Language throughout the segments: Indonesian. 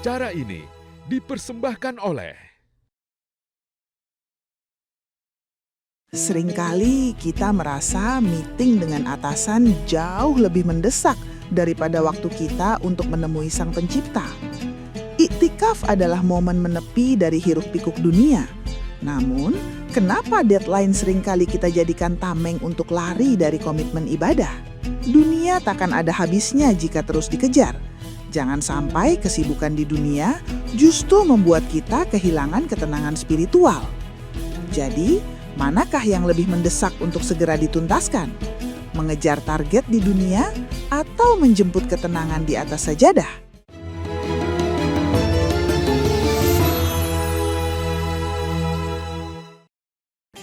Acara ini dipersembahkan oleh Seringkali kita merasa meeting dengan atasan jauh lebih mendesak daripada waktu kita untuk menemui Sang Pencipta. Iktikaf adalah momen menepi dari hiruk-pikuk dunia. Namun, kenapa deadline seringkali kita jadikan tameng untuk lari dari komitmen ibadah? Dunia takkan ada habisnya jika terus dikejar. Jangan sampai kesibukan di dunia justru membuat kita kehilangan ketenangan spiritual. Jadi, manakah yang lebih mendesak untuk segera dituntaskan? Mengejar target di dunia atau menjemput ketenangan di atas sajadah?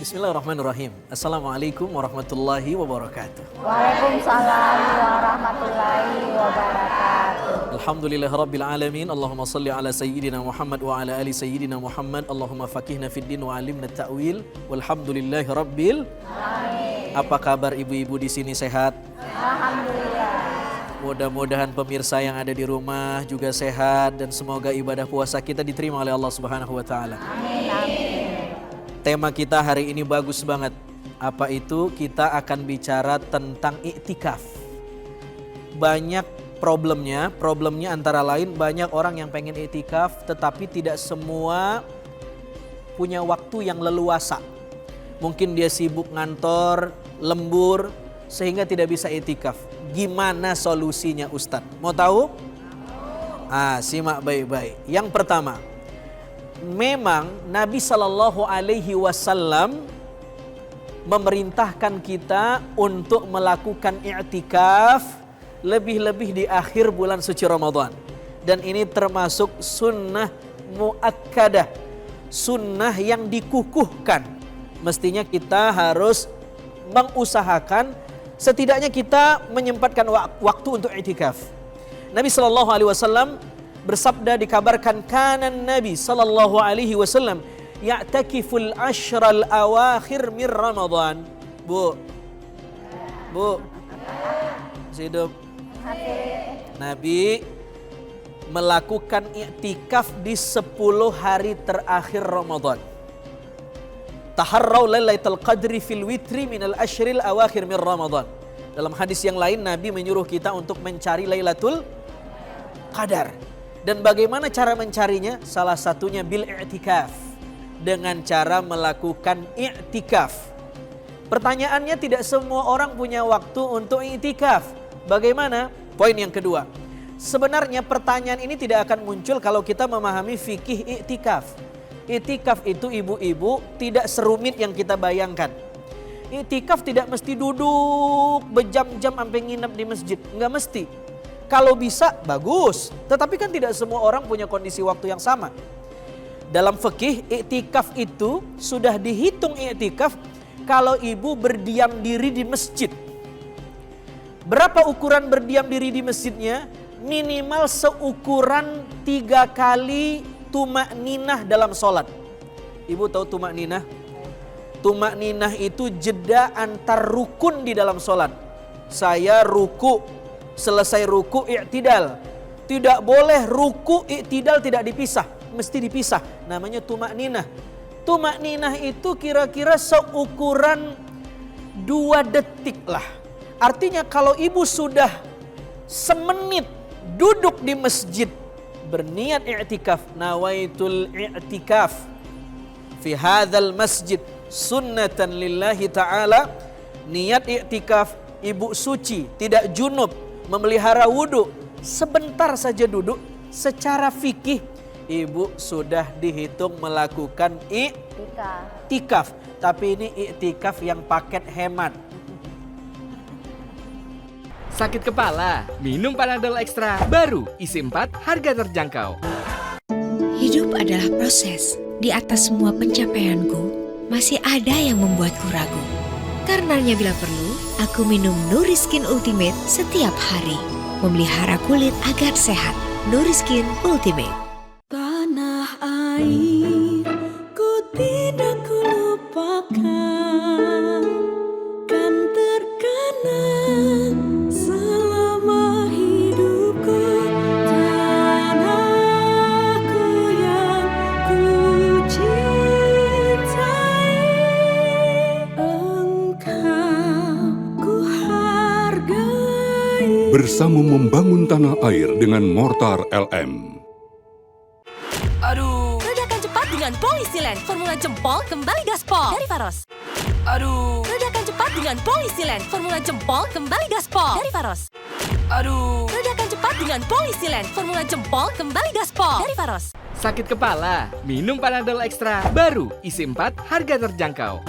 Bismillahirrahmanirrahim. Assalamualaikum warahmatullahi wabarakatuh. Waalaikumsalam warahmatullahi wabarakatuh. Alhamdulillahirabbil alamin. Allahumma shalli ala sayyidina Muhammad wa ala ali sayyidina Muhammad. Allahumma faqihna fid din wa 'allimna ta'wil. Walhamdulillahirabbil alamin. Apa kabar ibu-ibu di sini, sehat? Alhamdulillah. Mudah-mudahan pemirsa yang ada di rumah juga sehat dan semoga ibadah puasa kita diterima oleh Allah Subhanahu wa taala. Amin, amin. Tema kita hari ini bagus banget. Apa itu? Kita akan bicara tentang iktikaf. Banyak problemnya antara lain banyak orang yang pengen iktikaf tetapi tidak semua punya waktu yang leluasa. Mungkin dia sibuk ngantor, lembur sehingga tidak bisa iktikaf. Gimana solusinya Ustadz? Mau tahu? Simak baik-baik. Yang pertama, memang Nabi Shallallahu Alaihi Wasallam memerintahkan kita untuk melakukan i'tikaf lebih-lebih di akhir bulan suci Ramadan. Dan ini termasuk sunnah muakkadah, sunnah yang dikukuhkan. Mestinya kita harus mengusahakan setidaknya kita menyempatkan waktu untuk i'tikaf. Nabi Shallallahu Alaihi Wasallam bersabda, dikabarkan kanan Nabi sallallahu alaihi wasallam ya'takiful ashral awakhir min Ramadan. Bu. Hidup. Nabi melakukan i'tikaf di 10 hari terakhir Ramadan. Taharraw lailatul qadri fil witri minal ashril awakhir min Ramadan. Dalam hadis yang lain Nabi menyuruh kita untuk mencari Lailatul Qadar. Dan bagaimana cara mencarinya? Salah satunya bil i'tikaf. Dengan cara melakukan i'tikaf. Pertanyaannya, tidak semua orang punya waktu untuk i'tikaf. Bagaimana? Poin yang kedua. Sebenarnya pertanyaan ini tidak akan muncul kalau kita memahami fikih i'tikaf. I'tikaf itu ibu-ibu tidak serumit yang kita bayangkan. I'tikaf tidak mesti duduk berjam-jam sampai nginep di masjid. Enggak mesti. Kalau bisa, bagus. Tetapi kan tidak semua orang punya kondisi waktu yang sama. Dalam fikih, i'tikaf itu sudah dihitung i'tikaf kalau ibu berdiam diri di masjid. Berapa ukuran berdiam diri di masjidnya? Minimal seukuran 3 kali tumak ninah dalam sholat. Ibu tahu tumak ninah? Tumak ninah itu jeda antar rukun di dalam sholat. Saya ruku. Selesai ruku i'tidal. Tidak boleh ruku i'tidal tidak dipisah, mesti dipisah. Namanya tumak ninah. Tumak ninah itu kira-kira seukuran 2 detik lah. Artinya kalau ibu sudah semenit duduk di masjid berniat i'tikaf, nawaitul i'tikaf fi hadzal masjid sunnatan lillahi ta'ala, niat i'tikaf, ibu suci, tidak junub, memelihara wudhu, sebentar saja duduk, secara fikih ibu sudah dihitung melakukan i'tikaf. Tapi ini i'tikaf yang paket hemat. Sakit kepala, minum Panadol Extra baru, isi 4, harga terjangkau. Hidup adalah proses. Di atas semua pencapaianku, masih ada yang membuatku ragu. Karenanya bila perlu, aku minum Nuriskin Ultimate setiap hari. Memelihara kulit agar sehat. Nuriskin Ultimate. Tanah air, ku tidak kulupakan. Kan terkenang selama hidupku. Tanah bersama membangun tanah air dengan mortar LM. Aduh. Ledakan cepat dengan Polisilen. Formula jempol kembali gaspol. Dari Faros. Aduh. Ledakan cepat dengan Polisilen. Formula jempol kembali gaspol. Dari Faros. Aduh. Ledakan cepat dengan Polisilen. Formula jempol kembali gaspol. Dari Faros. Sakit kepala? Minum Panadol Extra. Baru, isi 4, harga terjangkau.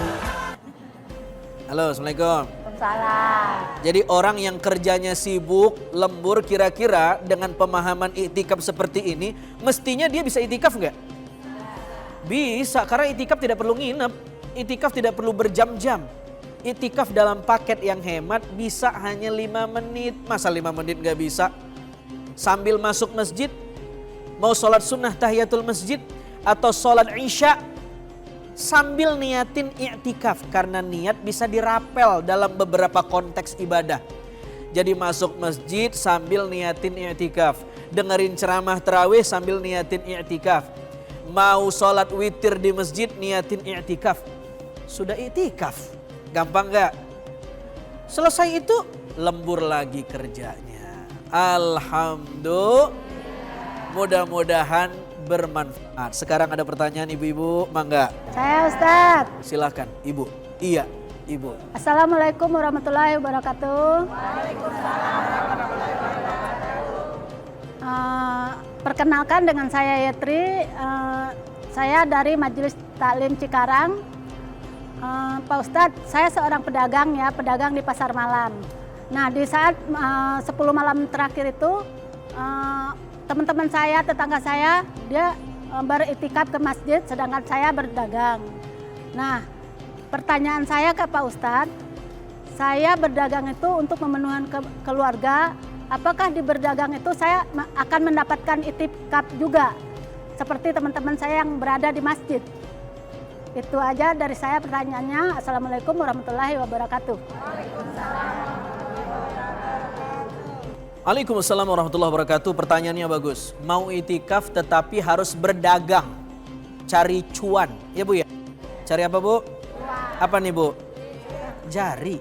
Halo, Assalamualaikum. Waalaikumsalam. Jadi orang yang kerjanya sibuk, lembur, kira-kira dengan pemahaman iktikaf seperti ini, mestinya dia bisa iktikaf nggak? Bisa, karena iktikaf tidak perlu nginep. Iktikaf tidak perlu berjam-jam. Iktikaf dalam paket yang hemat bisa hanya 5 menit. Masa 5 menit nggak bisa? Sambil masuk masjid, mau sholat sunnah tahiyatul masjid atau sholat isya, sambil niatin i'tikaf, karena niat bisa dirapel dalam beberapa konteks ibadah. Jadi masuk masjid sambil niatin i'tikaf, dengerin ceramah tarawih sambil niatin i'tikaf, mau sholat witir di masjid niatin i'tikaf, sudah i'tikaf. Gampang gak? Selesai itu lembur lagi kerjanya. Alhamdulillah, mudah-mudahan bermanfaat. Sekarang ada pertanyaan ibu-ibu, mangga. Saya Ustadz. Silahkan ibu. Iya ibu. Assalamualaikum warahmatullahi wabarakatuh. Perkenalkan dengan saya Yetri. Saya dari Majelis Taklim Cikarang. Pak Ustadz, saya seorang pedagang ya, pedagang di pasar malam. Nah di saat 10 malam terakhir itu teman-teman saya, tetangga saya, dia beriktikaf ke masjid sedangkan saya berdagang. Nah, pertanyaan saya ke Pak Ustadz, saya berdagang itu untuk memenuhi keluarga, apakah di berdagang itu saya akan mendapatkan iktikaf juga seperti teman-teman saya yang berada di masjid? Itu aja dari saya pertanyaannya. Assalamualaikum warahmatullahi wabarakatuh. Waalaikumsalam warahmatullahi wabarakatuh. Pertanyaannya bagus. Mau itikaf tetapi harus berdagang, cari cuan, ya Bu ya? Cari apa Bu? Apa nih Bu? Jari.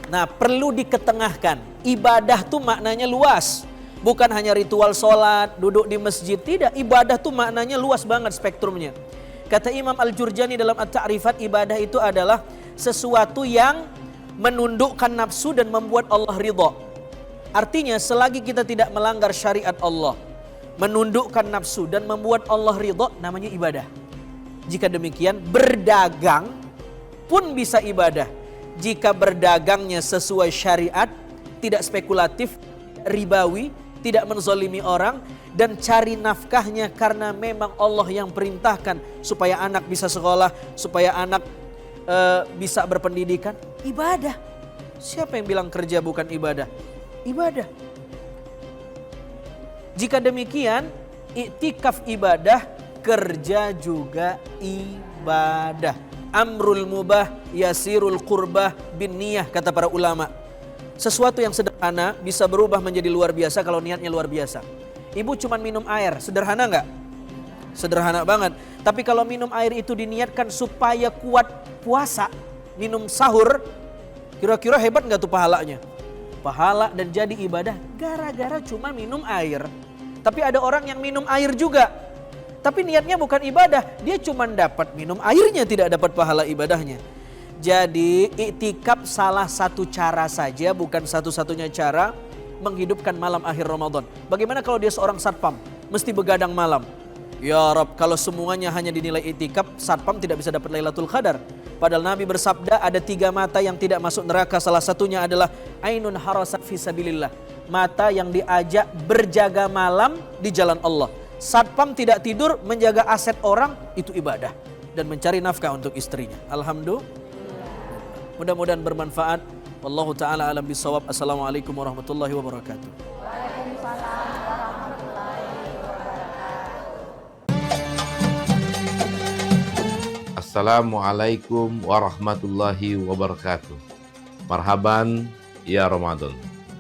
Nah perlu diketengahkan. Ibadah tuh maknanya luas. Bukan hanya ritual sholat, duduk di masjid. Tidak, ibadah tuh maknanya luas banget spektrumnya. Kata Imam Al-Jurjani dalam At-Ta'rifat, ibadah itu adalah sesuatu yang menundukkan nafsu dan membuat Allah ridha. Artinya selagi kita tidak melanggar syariat Allah, menundukkan nafsu dan membuat Allah ridha, namanya ibadah. Jika demikian berdagang pun bisa ibadah. Jika berdagangnya sesuai syariat, tidak spekulatif, ribawi, tidak menzalimi orang, dan cari nafkahnya karena memang Allah yang perintahkan supaya anak bisa sekolah, supaya anak bisa berpendidikan, ibadah. Siapa yang bilang kerja bukan ibadah? Ibadah. Jika demikian, iktikaf ibadah, kerja juga ibadah. Amrul mubah yasirul qurbah bin niyah, kata para ulama. Sesuatu yang sederhana bisa berubah menjadi luar biasa kalau niatnya luar biasa. Ibu cuma minum air, sederhana nggak? Sederhana banget. Tapi kalau minum air itu diniatkan supaya kuat puasa, minum sahur, kira-kira hebat nggak tuh pahalanya? Pahala dan jadi ibadah gara-gara cuma minum air. Tapi ada orang yang minum air juga, tapi niatnya bukan ibadah, dia cuma dapat minum airnya, tidak dapat pahala ibadahnya. Jadi iktikaf salah satu cara saja, bukan satu-satunya cara menghidupkan malam akhir Ramadan. Bagaimana kalau dia seorang satpam, mesti begadang malam? Ya Rab, kalau semuanya hanya dinilai iktikaf, satpam tidak bisa dapat Lailatul Qadar. Padahal Nabi bersabda ada 3 mata yang tidak masuk neraka, salah satunya adalah ainun harasat fisabilillah, mata yang diajak berjaga malam di jalan Allah. Satpam tidak tidur menjaga aset orang, itu ibadah, dan mencari nafkah untuk istrinya. Alhamdulillah. Mudah-mudahan bermanfaat. Wallahu ta'ala alam bisawab. Assalamualaikum warahmatullahi wabarakatuh. Waalaikumsalam warahmatullahi wabarakatuh. Assalamualaikum warahmatullahi wabarakatuh. Marhaban ya Ramadan.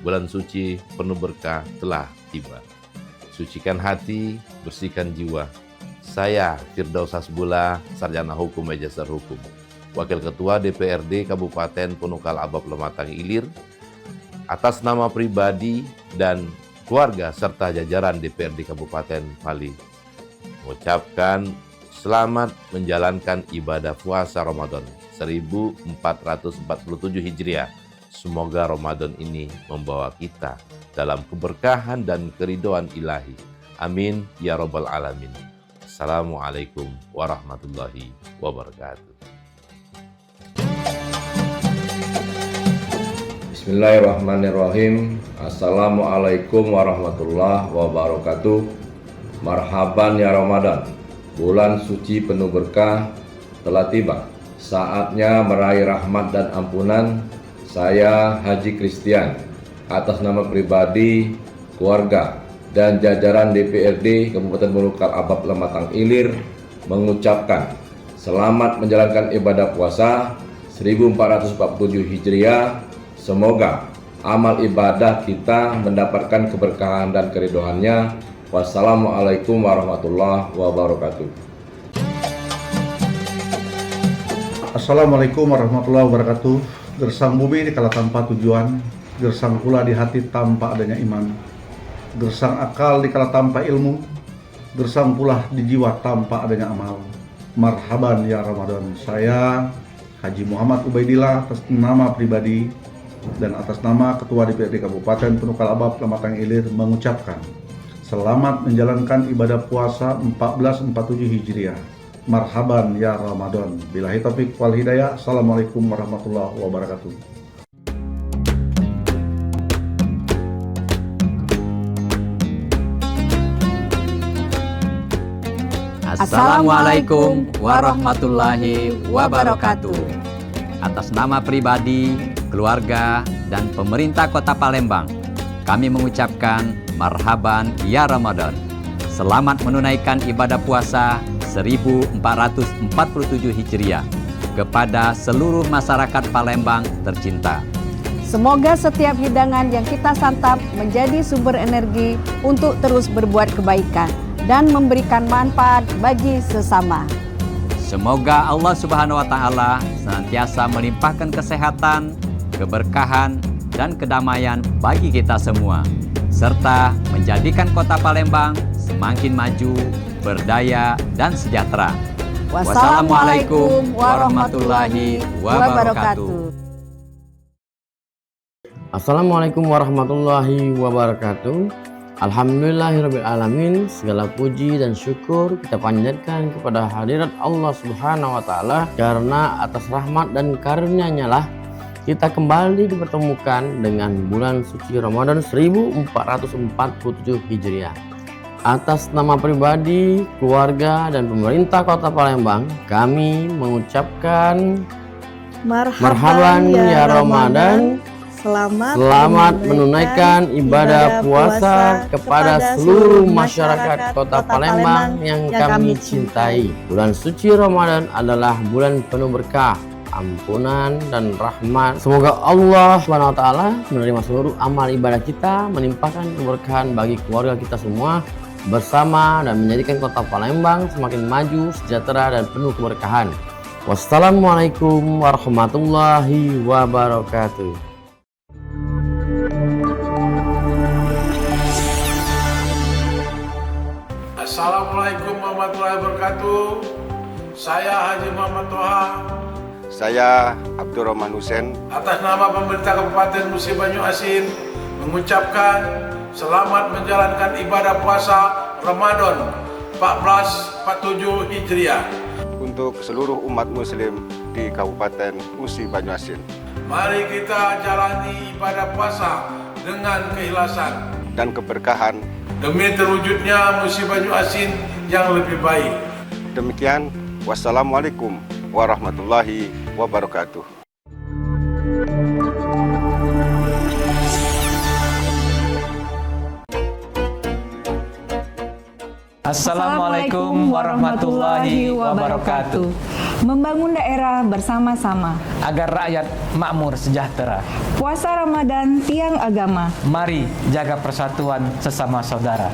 Bulan suci penuh berkah telah tiba. Sucikan hati, bersihkan jiwa. Saya Firdaus Hasbullah, Sarjana Hukum Magister Hukum, Wakil Ketua DPRD Kabupaten Punukal Abab Lematang Ilir, atas nama pribadi dan keluarga serta jajaran DPRD Kabupaten Pali mengucapkan selamat menjalankan ibadah puasa Ramadan 1447 Hijriah. Semoga Ramadan ini membawa kita dalam keberkahan dan keridhaan ilahi. Amin ya rabbal alamin. Assalamualaikum warahmatullahi wabarakatuh. Bismillahirrahmanirrahim. Assalamualaikum warahmatullahi wabarakatuh. Marhaban ya Ramadan. Bulan suci penuh berkah telah tiba. Saatnya meraih rahmat dan ampunan. Saya Haji Christian atas nama pribadi, keluarga, dan jajaran DPRD Kabupaten Bulukan Abab Lematang Ilir mengucapkan selamat menjalankan ibadah puasa 1447 Hijriah. Semoga amal ibadah kita mendapatkan keberkahan dan keridhaannya. Wassalamualaikum warahmatullahi wabarakatuh. Assalamualaikum warahmatullahi wabarakatuh. Gersang bumi dikala tanpa tujuan, gersang pula di hati tanpa adanya iman. Gersang akal dikala tanpa ilmu, gersang pula di jiwa tanpa adanya amal. Marhaban ya Ramadan. Saya Haji Muhammad Ubaidillah atas nama pribadi dan atas nama Ketua DPRD Kabupaten Penukal Abab Lematang Ilir mengucapkan selamat menjalankan ibadah puasa 1447 Hijriah. Marhaban ya Ramadan. Billahi taufik wal hidayah. Assalamualaikum warahmatullahi wabarakatuh. Assalamualaikum warahmatullahi wabarakatuh. Atas nama pribadi, keluarga, dan pemerintah Kota Palembang, kami mengucapkan marhaban ya Ramadan. Selamat menunaikan ibadah puasa 1447 Hijriah kepada seluruh masyarakat Palembang tercinta. Semoga setiap hidangan yang kita santap menjadi sumber energi untuk terus berbuat kebaikan dan memberikan manfaat bagi sesama. Semoga Allah Subhanahu wa Ta'ala senantiasa melimpahkan kesehatan, keberkahan, dan kedamaian bagi kita semua, serta menjadikan Kota Palembang semakin maju, berdaya, dan sejahtera. Wassalamualaikum warahmatullahi wabarakatuh. Assalamualaikum warahmatullahi wabarakatuh. Alhamdulillahirrabbilalamin. Segala puji dan syukur kita panjatkan kepada hadirat Allah Subhanahu wa Ta'ala, karena atas rahmat dan karunia-Nya lah kita kembali dipertemukan dengan bulan suci Ramadan 1447 Hijriah. Atas nama pribadi, keluarga, dan pemerintah Kota Palembang, kami mengucapkan marhaban ya Ramadan. Selamat menunaikan ibadah puasa kepada seluruh masyarakat Kota Palembang yang kami cintai. Bulan suci Ramadan adalah bulan penuh berkah, ampunan, dan rahmat. Semoga Allah SWT menerima seluruh amal ibadah kita, menimpakan keberkahan bagi keluarga kita semua bersama, dan menjadikan Kota Palembang semakin maju, sejahtera, dan penuh keberkahan. Wassalamualaikum warahmatullahi wabarakatuh. Assalamualaikum warahmatullahi wabarakatuh. Saya Haji Muhammad Toha. Saya Abdurrahman Hussein. Atas nama pemerintah Kabupaten Musi Banyu Asin mengucapkan selamat menjalankan ibadah puasa Ramadan 1447 Hijriah untuk seluruh umat muslim di Kabupaten Musi Banyu Asin. Mari kita jalani ibadah puasa dengan keikhlasan dan keberkahan demi terwujudnya Musi Banyu Asin yang lebih baik. Demikian, wassalamualaikum warahmatullahi wabarakatuh. Assalamualaikum warahmatullahi wabarakatuh. Membangun daerah bersama-sama agar rakyat makmur sejahtera. Puasa Ramadan tiang agama. Mari jaga persatuan sesama saudara.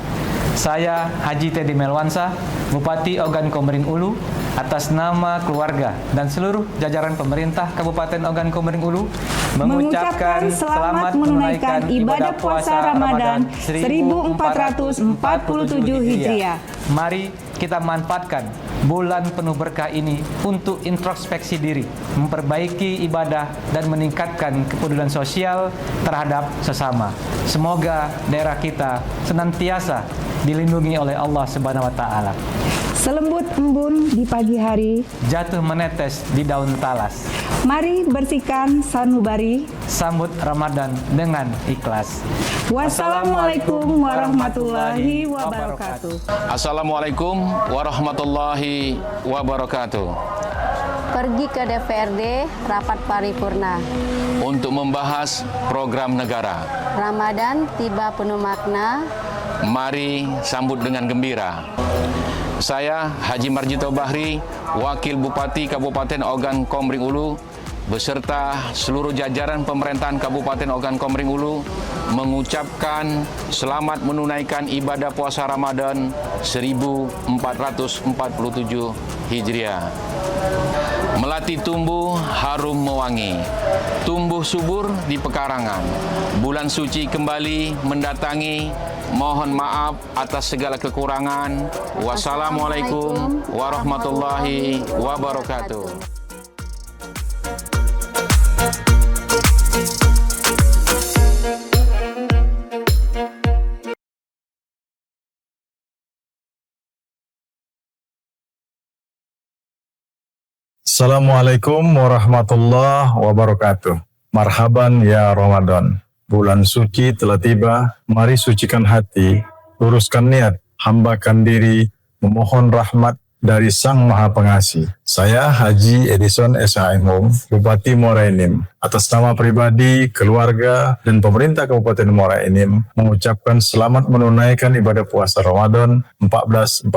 Saya Haji Teddy Melwansa, Bupati Ogan Komering Ulu, atas nama keluarga dan seluruh jajaran pemerintah Kabupaten Ogan Komering Ulu mengucapkan selamat menunaikan ibadah puasa Ramadan 1447 Hijriah. Mari kita manfaatkan bulan penuh berkah ini untuk introspeksi diri, memperbaiki ibadah dan meningkatkan kepedulian sosial terhadap sesama. Semoga daerah kita senantiasa dilindungi oleh Allah Subhanahu wa taala. Selembut embun di pagi hari, jatuh menetes di daun talas. Mari bersihkan sanubari, sambut Ramadan dengan ikhlas. Wassalamualaikum warahmatullahi wabarakatuh. Assalamualaikum warahmatullahi wabarakatuh. Pergi ke DPRD rapat paripurna untuk membahas program negara. Ramadan tiba penuh makna. Mari sambut dengan gembira. Saya Haji Marjito Bahri, Wakil Bupati Kabupaten Ogan Komering Ulu, beserta seluruh jajaran pemerintahan Kabupaten Ogan Komering Ulu mengucapkan selamat menunaikan ibadah puasa Ramadan 1447 Hijriah. Melati tumbuh harum mewangi, tumbuh subur di pekarangan. Bulan suci kembali mendatangi. Mohon maaf atas segala kekurangan. Wassalamualaikum warahmatullahi wabarakatuh. Assalamualaikum warahmatullahi wabarakatuh. Marhaban ya Ramadan. Bulan suci telah tiba, mari sucikan hati, luruskan niat, hambakan diri, memohon rahmat dari Sang Maha Pengasih. Saya Haji Edison S.H.M. Bupati Muara Enim, atas nama pribadi, keluarga, dan pemerintah Kabupaten Muara Enim, mengucapkan selamat menunaikan ibadah puasa Ramadan 1447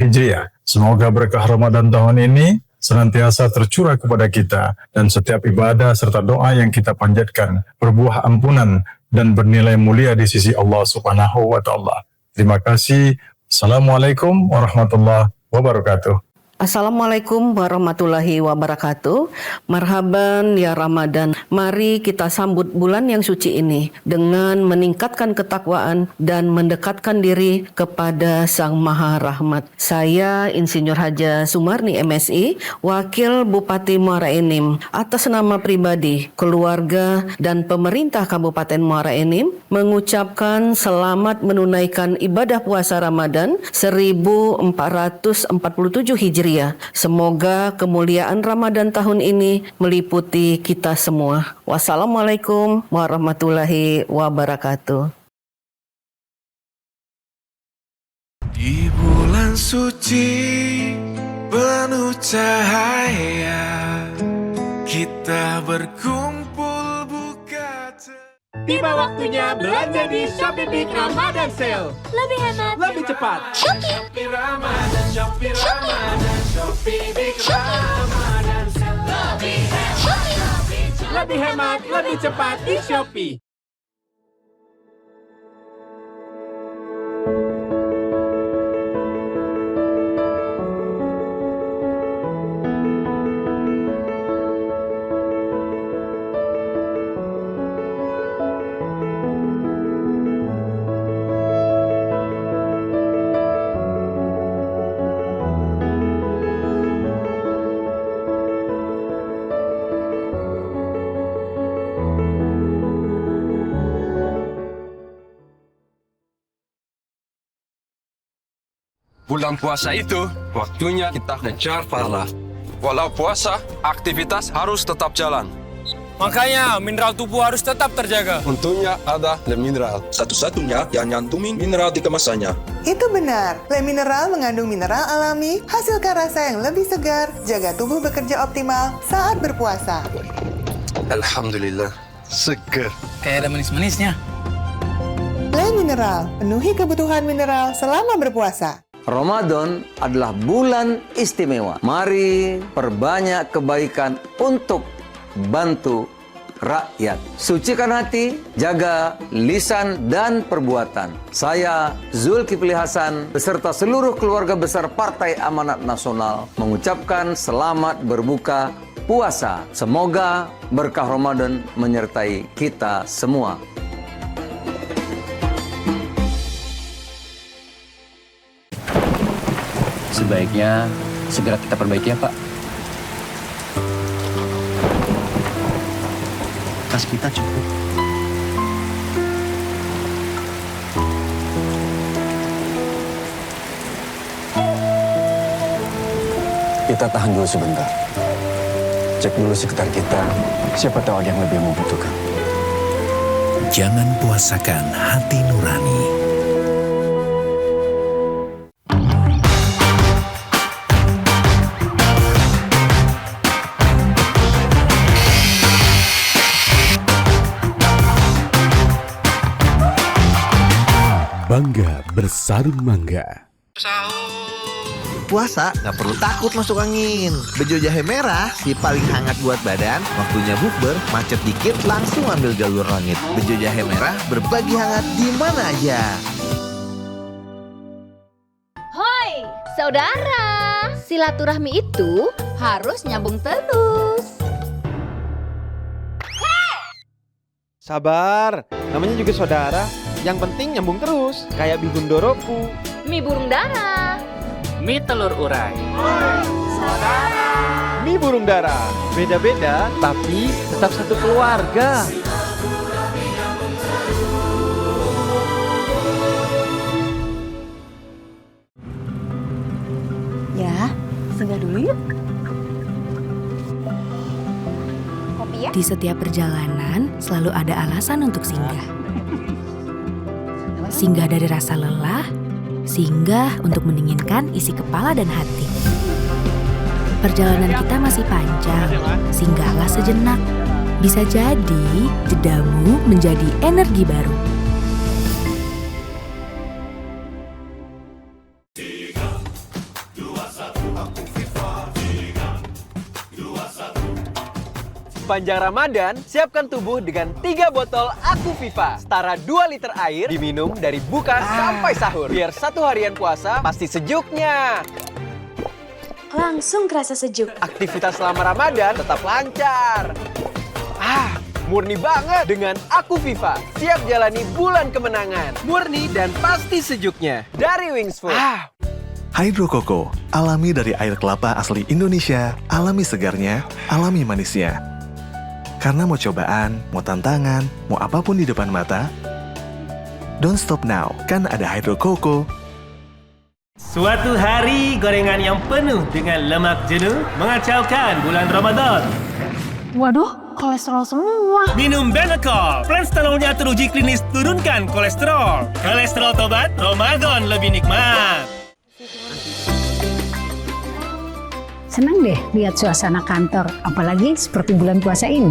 Hijriah. Semoga berkah Ramadan tahun ini senantiasa tercurah kepada kita dan setiap ibadah serta doa yang kita panjatkan berbuah ampunan dan bernilai mulia di sisi Allah Subhanahu wa taala. Terima kasih. Assalamualaikum warahmatullahi wabarakatuh. Assalamualaikum warahmatullahi wabarakatuh. Marhaban ya Ramadan. Mari kita sambut bulan yang suci ini dengan meningkatkan ketakwaan dan mendekatkan diri kepada Sang Maha Rahmat. Saya Insinyur Haja Sumarni MSI, Wakil Bupati Muara Enim, atas nama pribadi, keluarga, dan pemerintah Kabupaten Muara Enim mengucapkan selamat menunaikan ibadah puasa Ramadan 1447 Hijriah. Semoga kemuliaan Ramadan tahun ini meliputi kita semua. Wassalamualaikum warahmatullahi wabarakatuh. Di bulan suci penuh cahaya, kita berkumpul buka. Tiba waktunya belanja di Shopee Big Ramadan Sale. Lebih hemat, lebih cepat. Shopee Ramadan, Shopee Ramadan, Shopee Big Ramadan Sale. Lebih hemat, lebih hemat, lebih cepat di Shopee. Bulan puasa itu, waktunya kita mengejar pahala. Walau puasa, aktivitas harus tetap jalan. Makanya, mineral tubuh harus tetap terjaga. Untungnya ada Le Mineral, satu-satunya yang nyantumin mineral di kemasannya. Itu benar, Le Mineral mengandung mineral alami, hasilkan rasa yang lebih segar, jaga tubuh bekerja optimal saat berpuasa. Alhamdulillah, seger. Kayak ada manis-manisnya. Le Mineral, penuhi kebutuhan mineral selama berpuasa. Ramadan adalah bulan istimewa. Mari perbanyak kebaikan untuk bantu rakyat. Sucikan hati, jaga lisan dan perbuatan. Saya Zulkifli Hasan beserta seluruh keluarga besar Partai Amanat Nasional mengucapkan selamat berbuka puasa. Semoga berkah Ramadan menyertai kita semua. Sebaiknya segera kita perbaiki ya, Pak. Kas kita cukup. Kita tahan dulu sebentar. Cek dulu sekitar kita. Siapa tahu ada yang lebih membutuhkan. Jangan puasakan hati nurani. Bangga bersarung mangga. Puasa nggak perlu takut masuk angin. Bejo jahe merah si paling hangat buat badan. Waktunya bukber, macet dikit langsung ambil jalur langit. Bejo jahe merah berbagi hangat di mana aja. Hoi, saudara. Silaturahmi itu harus nyambung terus. Sabar, namanya juga saudara. Yang penting nyambung terus, kayak bihun doroku. Mie burung dara. Mie telur urai. Saudara. Mie burung dara. Beda-beda, tapi tetap satu keluarga. Ya, singgah dulu yuk. Kopi ya? Di setiap perjalanan selalu ada alasan untuk singgah. Singgah dari rasa lelah, singgah untuk mendinginkan isi kepala dan hati. Perjalanan kita masih panjang, singgahlah sejenak. Bisa jadi jedamu menjadi energi baru. Sepanjang Ramadan, siapkan tubuh dengan 3 botol Aku Viva. Setara 2 liter air, diminum dari buka sampai sahur. Biar satu harian puasa pasti sejuknya. Langsung kerasa sejuk. Aktivitas selama Ramadan tetap lancar. Murni banget dengan Aku Viva. Siap jalani bulan kemenangan. Murni dan pasti sejuknya. Dari Wings Food. Hydro Coco, alami dari air kelapa asli Indonesia. Alami segarnya, alami manisnya. Karena mau cobaan, mau tantangan, mau apapun di depan mata, don't stop now, kan ada Hydro Coco. Suatu hari gorengan yang penuh dengan lemak jenuh mengacaukan bulan Ramadan. Waduh, kolesterol semua. Minum Benecol, Planstalolnya teruji klinis turunkan kolesterol. Kolesterol tobat, Ramadan lebih nikmat. Senang deh lihat suasana kantor, apalagi seperti bulan puasa ini.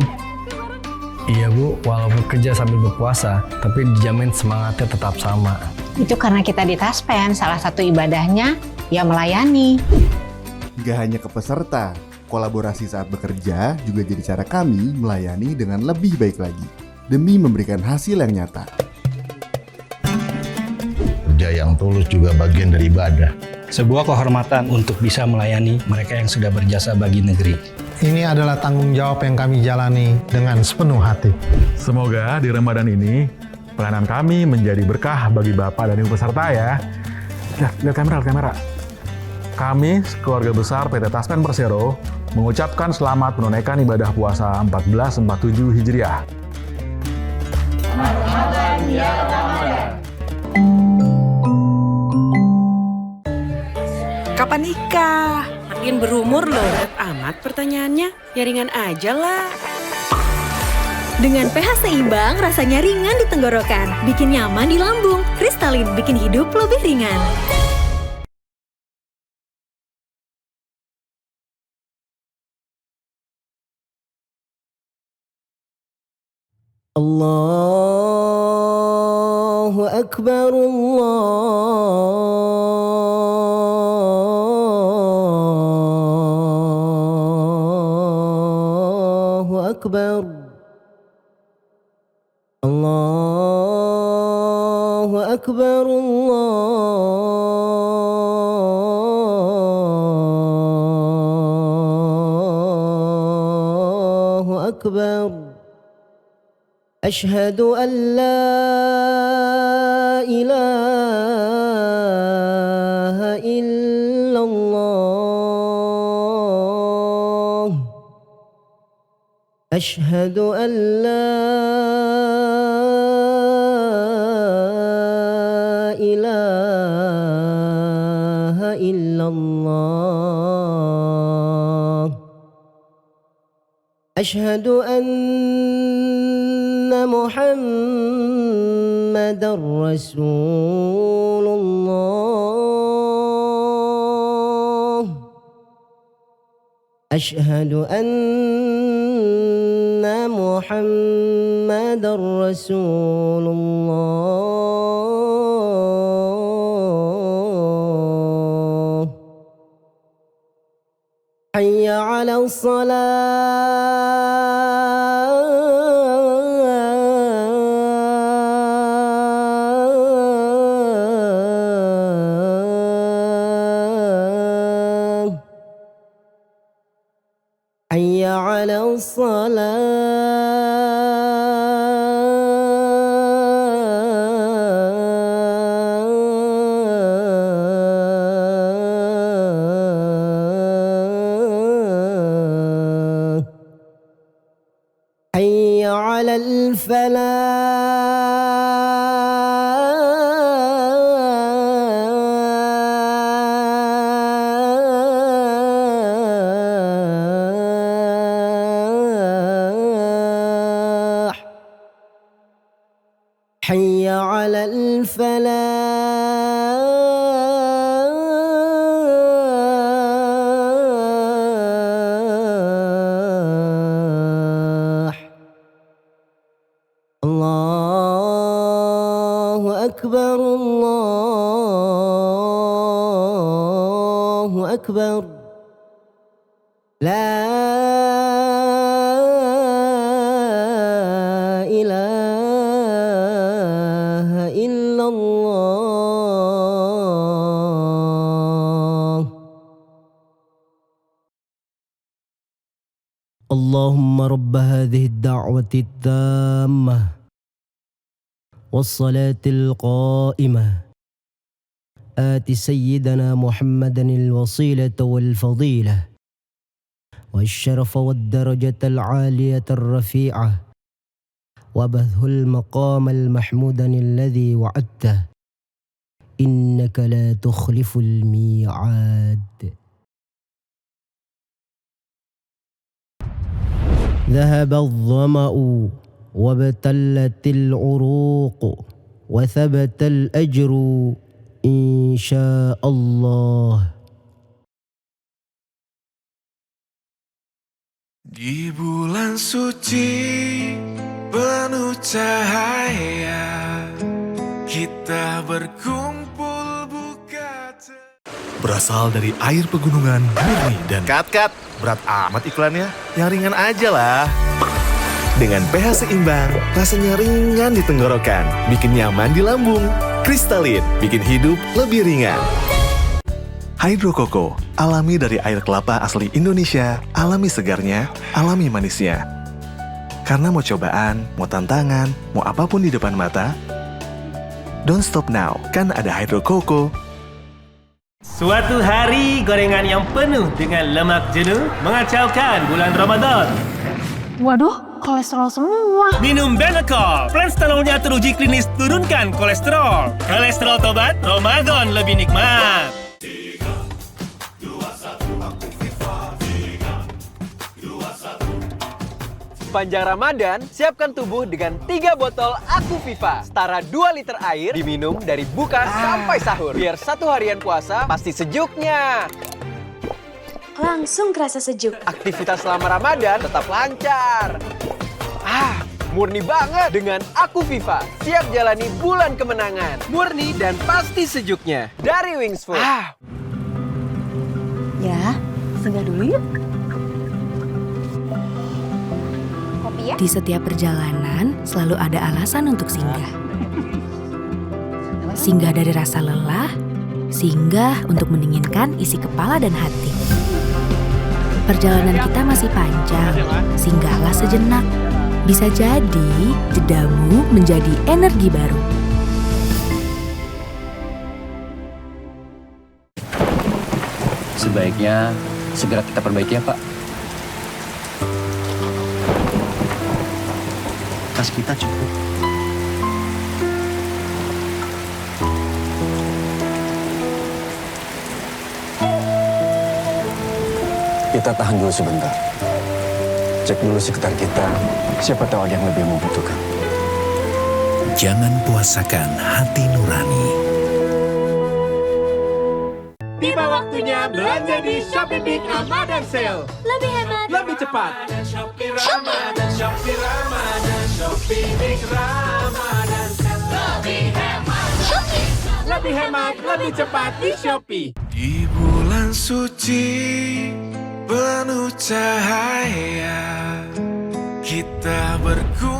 Iya Bu, walaupun kerja sambil berpuasa, tapi dijamin semangatnya tetap sama. Itu karena kita di Taspen, salah satu ibadahnya ya melayani. Gak hanya ke peserta, kolaborasi saat bekerja juga jadi cara kami melayani dengan lebih baik lagi, demi memberikan hasil yang nyata. Kerja yang tulus juga bagian dari ibadah. Sebuah kehormatan untuk bisa melayani mereka yang sudah berjasa bagi negeri. Ini adalah tanggung jawab yang kami jalani dengan sepenuh hati. Semoga di Ramadan ini pelayanan kami menjadi berkah bagi Bapak dan Ibu peserta ya. Lihat kamera. Kami, keluarga besar PT Taspen Persero, mengucapkan selamat menunaikan ibadah puasa 1447 Hijriah. Marhaban ya Ramadan. Kapan nikah? Makin berumur loh. Berat amat pertanyaannya. Ya ringan aja lah. Dengan pH seimbang, rasanya ringan di tenggorokan. Bikin nyaman di lambung. Kristalin bikin hidup lebih ringan. Allahu Akbar, Allahu Akbar. أكبر الله أكبر أشهد أن لا إله إلا الله أشهد أن لا إله إلا الله أشهد أن محمدًا رسول الله أشهد أن محمدًا رسول الله حي على الصلاة حي على الصلاة حي على الفلاح حي على الفلاح الله أكبر الله أكبر لا إله إلا الله اللهم رب هذه الدعوة التامة والصلاة القائمة آت سيدنا محمدا الوسيلة والفضيلة والشرف والدرجة العالية الرفيعة وابعثه المقام المحمود الذي وعدته إنك لا تخلف الميعاد ذهب الظمأ وابتلت العروق وثبت الأجر إن شاء الله. Di bulan suci penuh cahaya, kita berkumpul buka. Berasal dari air pegunungan murni dan kat, berat amat iklannya. Yang ringan aja lah. Dengan pH seimbang, rasanya ringan di tenggorokan, bikin nyaman di lambung. Kristalin, bikin hidup lebih ringan. Hydro Coco, alami dari air kelapa asli Indonesia, alami segarnya, alami manisnya. Karena mau cobaan, mau tantangan, mau apapun di depan mata, don't stop now, kan ada Hydro Coco. Suatu hari gorengan yang penuh dengan lemak jenuh mengacaukan bulan Ramadan. Waduh, kolesterol semua. Minum Benecol, Planstalolnya teruji klinis turunkan kolesterol. Kolesterol tobat, Ramadan lebih nikmat. Sepanjang Ramadan, siapkan tubuh dengan 3 botol Aku Viva. Setara 2 liter air diminum dari buka sampai sahur. Biar satu harian puasa pasti sejuknya. Langsung kerasa sejuk. Aktivitas selama Ramadan tetap lancar. Murni banget dengan Aku Viva. Siap jalani bulan kemenangan. Murni dan pasti sejuknya. Dari Wings Food. Ya, singgah dulu yuk. Di setiap perjalanan selalu ada alasan untuk singgah. Singgah dari rasa lelah, singgah untuk mendinginkan isi kepala dan hati. Perjalanan kita masih panjang, singgahlah sejenak. Bisa jadi jedamu menjadi energi baru. Sebaiknya segera kita perbaiki ya, Pak. Kas kita cukup. Kita tahan dulu sebentar. Cek dulu sekitar kita, siapa tahu ada yang lebih membutuhkan. Jangan puasakan hati nurani. Tiba waktunya belanja di Shopee Big Ramadan Sale. Lebih hemat, Lebih cepat. Shopee Ramadan, Shopee Ramadan, Shopee Big Ramadan Sale. Lebih hemat, Lebih hemat, lebih cepat di Shopee. Di bulan suci penuh cahaya, kita berkumpul